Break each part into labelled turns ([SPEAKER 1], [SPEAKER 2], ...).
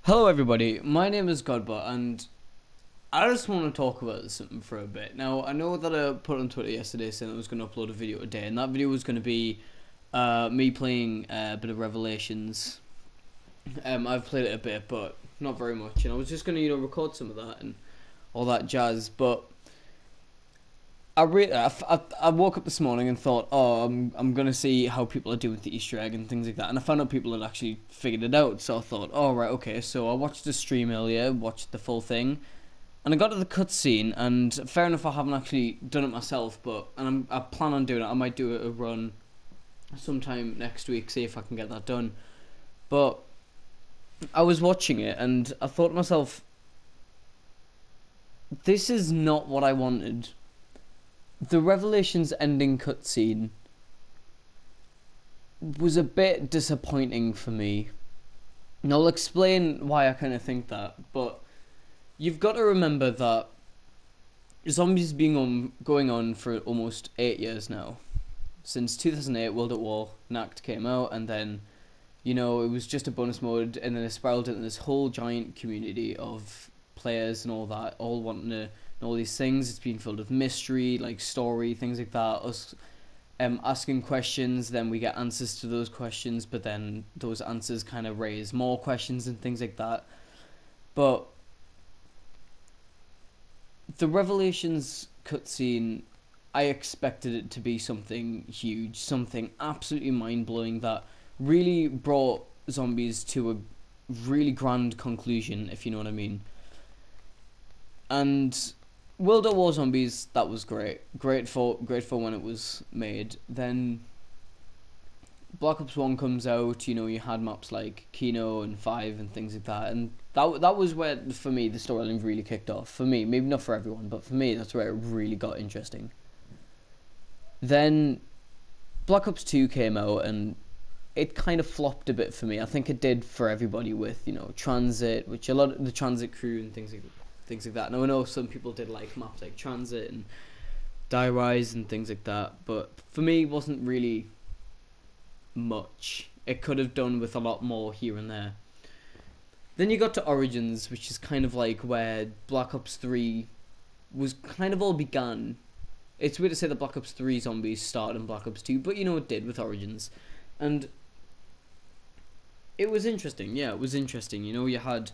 [SPEAKER 1] Hello everybody, my name is Godbot and I just want to talk about something for a bit. Now, I know that I put on Twitter yesterday saying I was going to upload a video today, and that video was going to be me playing a bit of Revelations. I've played it a bit, but not very much, and I was just going to, record some of that and all that jazz, but I woke up this morning and thought, oh, I'm gonna see how people are doing with the Easter egg and things like that, and I found out people had actually figured it out. So I thought, oh right, okay. So I watched the stream earlier, watched the full thing, and I got to the cutscene. And fair enough, I haven't actually done it myself, but I plan on doing it. I might do a run sometime next week, see if I can get that done. But I was watching it and I thought to myself, this is not what I wanted. The Revelations ending cutscene was a bit disappointing for me. And I'll explain why I kind of think that, but you've got to remember that Zombies going on for almost 8 years now. Since 2008, World at War, Nact came out, and then, it was just a bonus mode, and then it spiraled into this whole giant community of players and all that, all wanting to know all these things. It's been filled with mystery, like story, things like that. Us asking questions, then we get answers to those questions, but then those answers kind of raise more questions and things like that. But the Revelations cutscene, I expected it to be something huge, something absolutely mind-blowing that really brought Zombies to a really grand conclusion, if you know what I mean. And World at War Zombies, that was great for when it was made. Then Black Ops 1 comes out, you had maps like Kino and 5 and things like that, and that was where, for me, the storyline really kicked off. For me, maybe not for everyone, but for me, that's where it really got interesting. Then Black Ops 2 came out, and it kind of flopped a bit for me. I think it did for everybody with, Transit, which a lot of the Transit crew and things like that. Now, I know some people did like maps like Transit and Die Rise and things like that, but for me, it wasn't really much. It could have done with a lot more here and there. Then you got to Origins, which is kind of like where Black Ops 3 was kind of all began. It's weird to say that Black Ops 3 Zombies started in Black Ops 2, but it did with Origins. And it was interesting, yeah, it was interesting. You had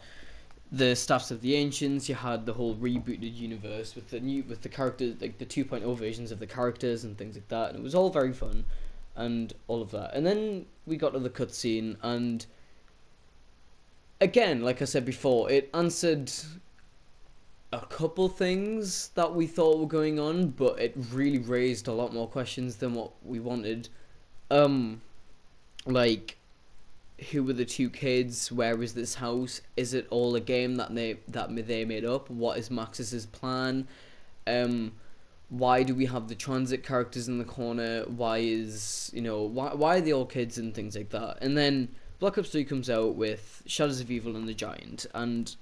[SPEAKER 1] the Staffs of the Ancients, you had the whole rebooted universe with the characters, like the 2.0 versions of the characters and things like that, and it was all very fun and all of that. And then we got to the cutscene, and again, like I said before, it answered a couple things that we thought were going on, but it really raised a lot more questions than what we wanted. Like, who were the two kids? Where is this house? Is it all a game that they made up? What is Maxis's plan? Why do we have the Transit characters in the corner? Why are they all kids and things like that? And then Black Ops 3 comes out with Shadows of Evil and the Giant. And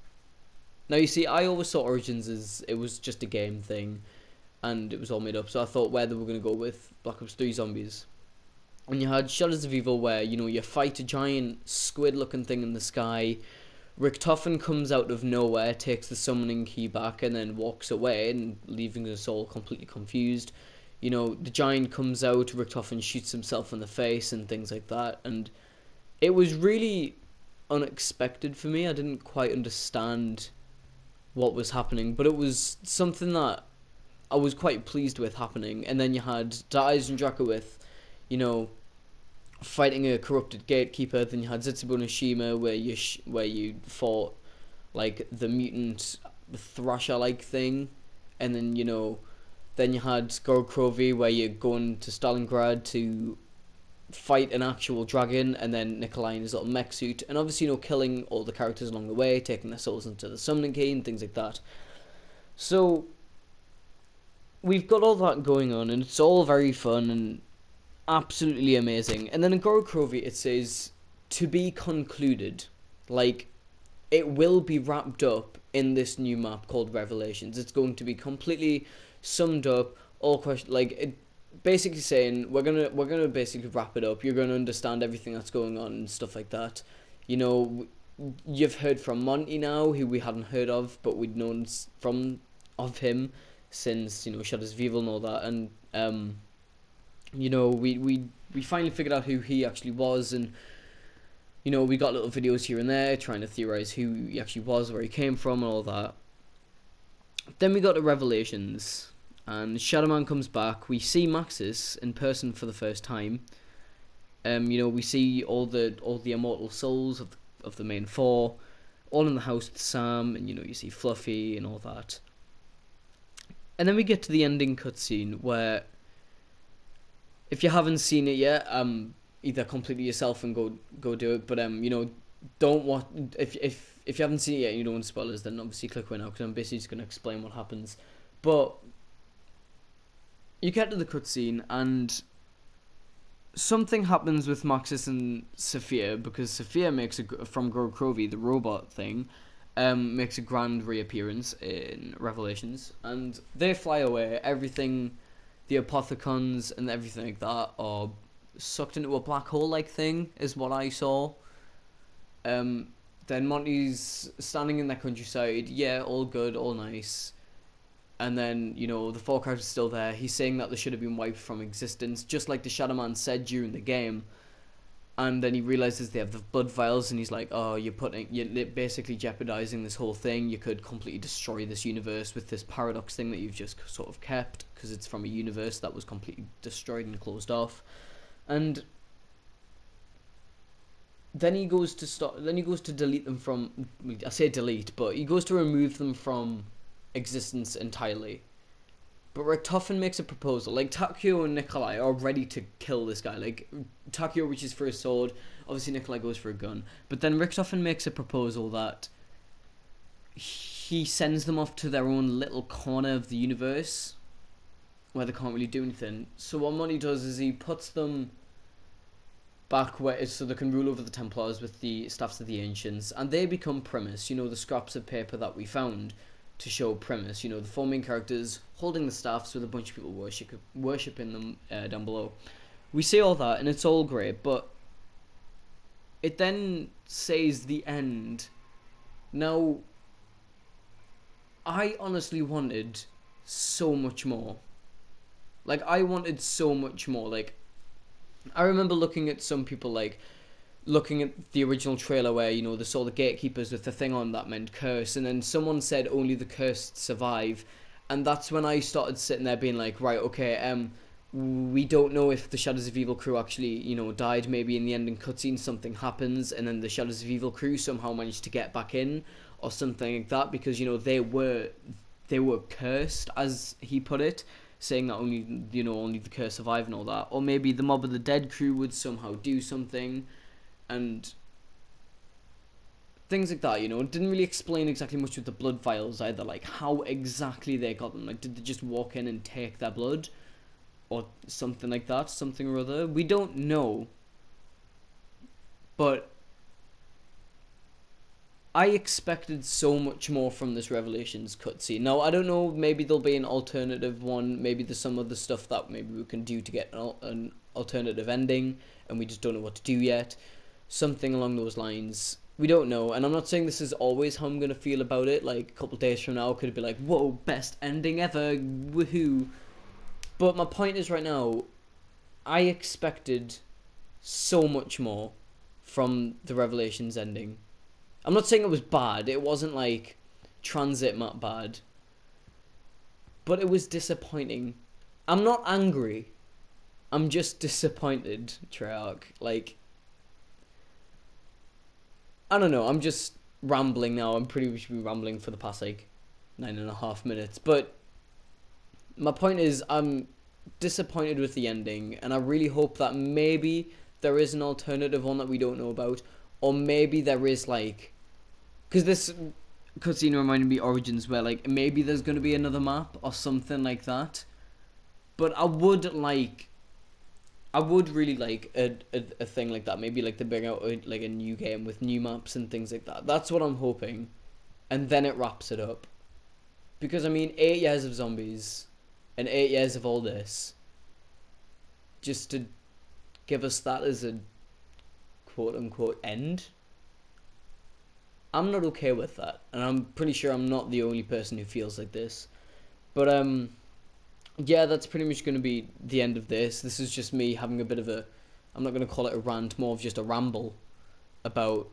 [SPEAKER 1] now, you see, I always saw Origins as it was just a game thing, and it was all made up. So I thought where they were going to go with Black Ops 3 Zombies. And you had Shadows of Evil where, you fight a giant squid-looking thing in the sky. Richtofen comes out of nowhere, takes the summoning key back, and then walks away, and leaving us all completely confused. The giant comes out, Richtofen shoots himself in the face, and things like that. And it was really unexpected for me. I didn't quite understand what was happening, but it was something that I was quite pleased with happening. And then you had Daiz and Draco with, fighting a corrupted gatekeeper. Then you had Zetsubo Nishima where you fought like the mutant Thrasher like thing, and then then you had Gorokrovi where you're going to Stalingrad to fight an actual dragon, and then Nikolai in his little mech suit, and obviously killing all the characters along the way, taking their souls into the summoning key and things like that. So we've got all that going on, and it's all very fun and absolutely amazing. And then in Gorokrovi it says to be concluded, like it will be wrapped up in this new map called Revelations. It's going to be completely summed up, all question, like it basically saying we're gonna basically wrap it up. You're gonna understand everything that's going on and stuff like that. you've heard from Monty now, who we hadn't heard of, but we'd known of him since, you know, Shadows of Evil and all that, and you know, we finally figured out who he actually was, and you know, we got little videos here and there trying to theorize who he actually was, where he came from, and all that. Then we got to Revelations, and Shadow Man comes back. We see Maxis in person for the first time. You know, we see all the immortal souls of the main four, all in the house with Sam, and you know, you see Fluffy and all that. And then we get to the ending cutscene where, if you haven't seen it yet, either complete it yourself and go do it. But you know, don't watch if you haven't seen it yet and you don't want spoilers, then obviously click away now, because I'm basically just going to explain what happens. But you get to the cutscene and something happens with Maxis and Sophia, because Sophia makes from Grokrovi, the robot thing, makes a grand reappearance in Revelations, and they fly away. Everything, the Apothicons and everything like that, are sucked into a black hole like thing, is what I saw. Then Monty's standing in that countryside, yeah, all good, all nice. And then, you know, the four characters still there. He's saying that they should have been wiped from existence, just like the Shadow Man said during the game. And then he realizes they have the blood vials, and he's like, oh, you're basically jeopardizing this whole thing. You could completely destroy this universe with this paradox thing that you've just sort of kept, because it's from a universe that was completely destroyed and closed off. And then he goes to delete them from, I say delete, but he goes to remove them from existence entirely. But Richtofen makes a proposal. Like, Takeo and Nikolai are ready to kill this guy. Like, Takeo reaches for a sword, obviously Nikolai goes for a gun. But then Richtofen makes a proposal that he sends them off to their own little corner of the universe where they can't really do anything. So what Monty does is he puts them back where, so they can rule over the Templars with the Staffs of the Ancients, and they become Primus, you know, the scraps of paper that we found to show Primus, you know, the four main characters holding the staffs with a bunch of people worshipping them down below. We see all that, and it's all great, but it then says the end. Now, I honestly wanted so much more. Like, I wanted so much more. Like, I remember looking at some people, like, looking at the original trailer where, you know, they saw the gatekeepers with the thing on that meant curse, and then someone said only the cursed survive, and that's when I started sitting there being like, right, okay, we don't know if the Shadows of Evil crew actually, you know, died. Maybe in the ending cutscene something happens, and then the Shadows of Evil crew somehow managed to get back in, or something like that, because, you know, they were cursed, as he put it, saying that only, you know, only the curse survive and all that. Or maybe the Mob of the Dead crew would somehow do something, and things like that, you know. It didn't really explain exactly much with the blood vials either, like how exactly they got them. Like, did they just walk in and take their blood, or something like that, something or other? We don't know, but I expected so much more from this Revelations cutscene. Now, I don't know, maybe there'll be an alternative one, maybe there's some other stuff that maybe we can do to get an alternative ending, and we just don't know what to do yet. Something along those lines. We don't know, and I'm not saying this is always how I'm going to feel about it. Like, a couple of days from now, could it be like, whoa, best ending ever, woohoo. But my point is, right now, I expected so much more from the Revelations ending. I'm not saying it was bad. It wasn't like Transit Map bad. But it was disappointing. I'm not angry. I'm just disappointed, Treyarch. Like, I don't know. I'm just rambling now. I'm pretty much been rambling for the past, like, 9.5 minutes. But my point is, I'm disappointed with the ending, and I really hope that maybe there is an alternative one that we don't know about, or maybe there is, like, because this cutscene reminded me of Origins, where, like, maybe there's going to be another map or something like that. But I would really like a thing like that. Maybe, like, they bring out like a new game with new maps and things like that. That's what I'm hoping, and then it wraps it up. Because, I mean, 8 years of zombies and 8 years of all this, just to give us that as a quote unquote end. I'm not okay with that, and I'm pretty sure I'm not the only person who feels like this. But yeah, that's pretty much going to be the end of this. This is just me having a bit of a, I'm not going to call it a rant, more of just a ramble about,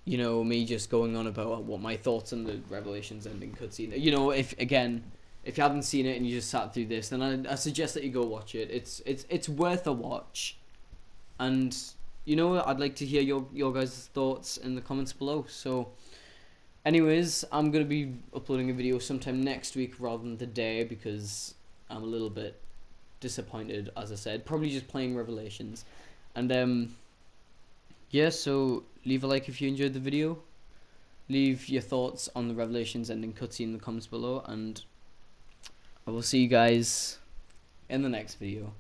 [SPEAKER 1] you know, me just going on about what my thoughts on the Revelations ending cutscene. You know, if you haven't seen it and you just sat through this, then I suggest that you go watch it. It's worth a watch, and you know, I'd like to hear your guys' thoughts in the comments below. So, anyways, I'm gonna be uploading a video sometime next week rather than today because I'm a little bit disappointed, as I said. Probably just playing Revelations, and yeah. So leave a like if you enjoyed the video. Leave your thoughts on the Revelations ending cutscene in the comments below, and I will see you guys in the next video.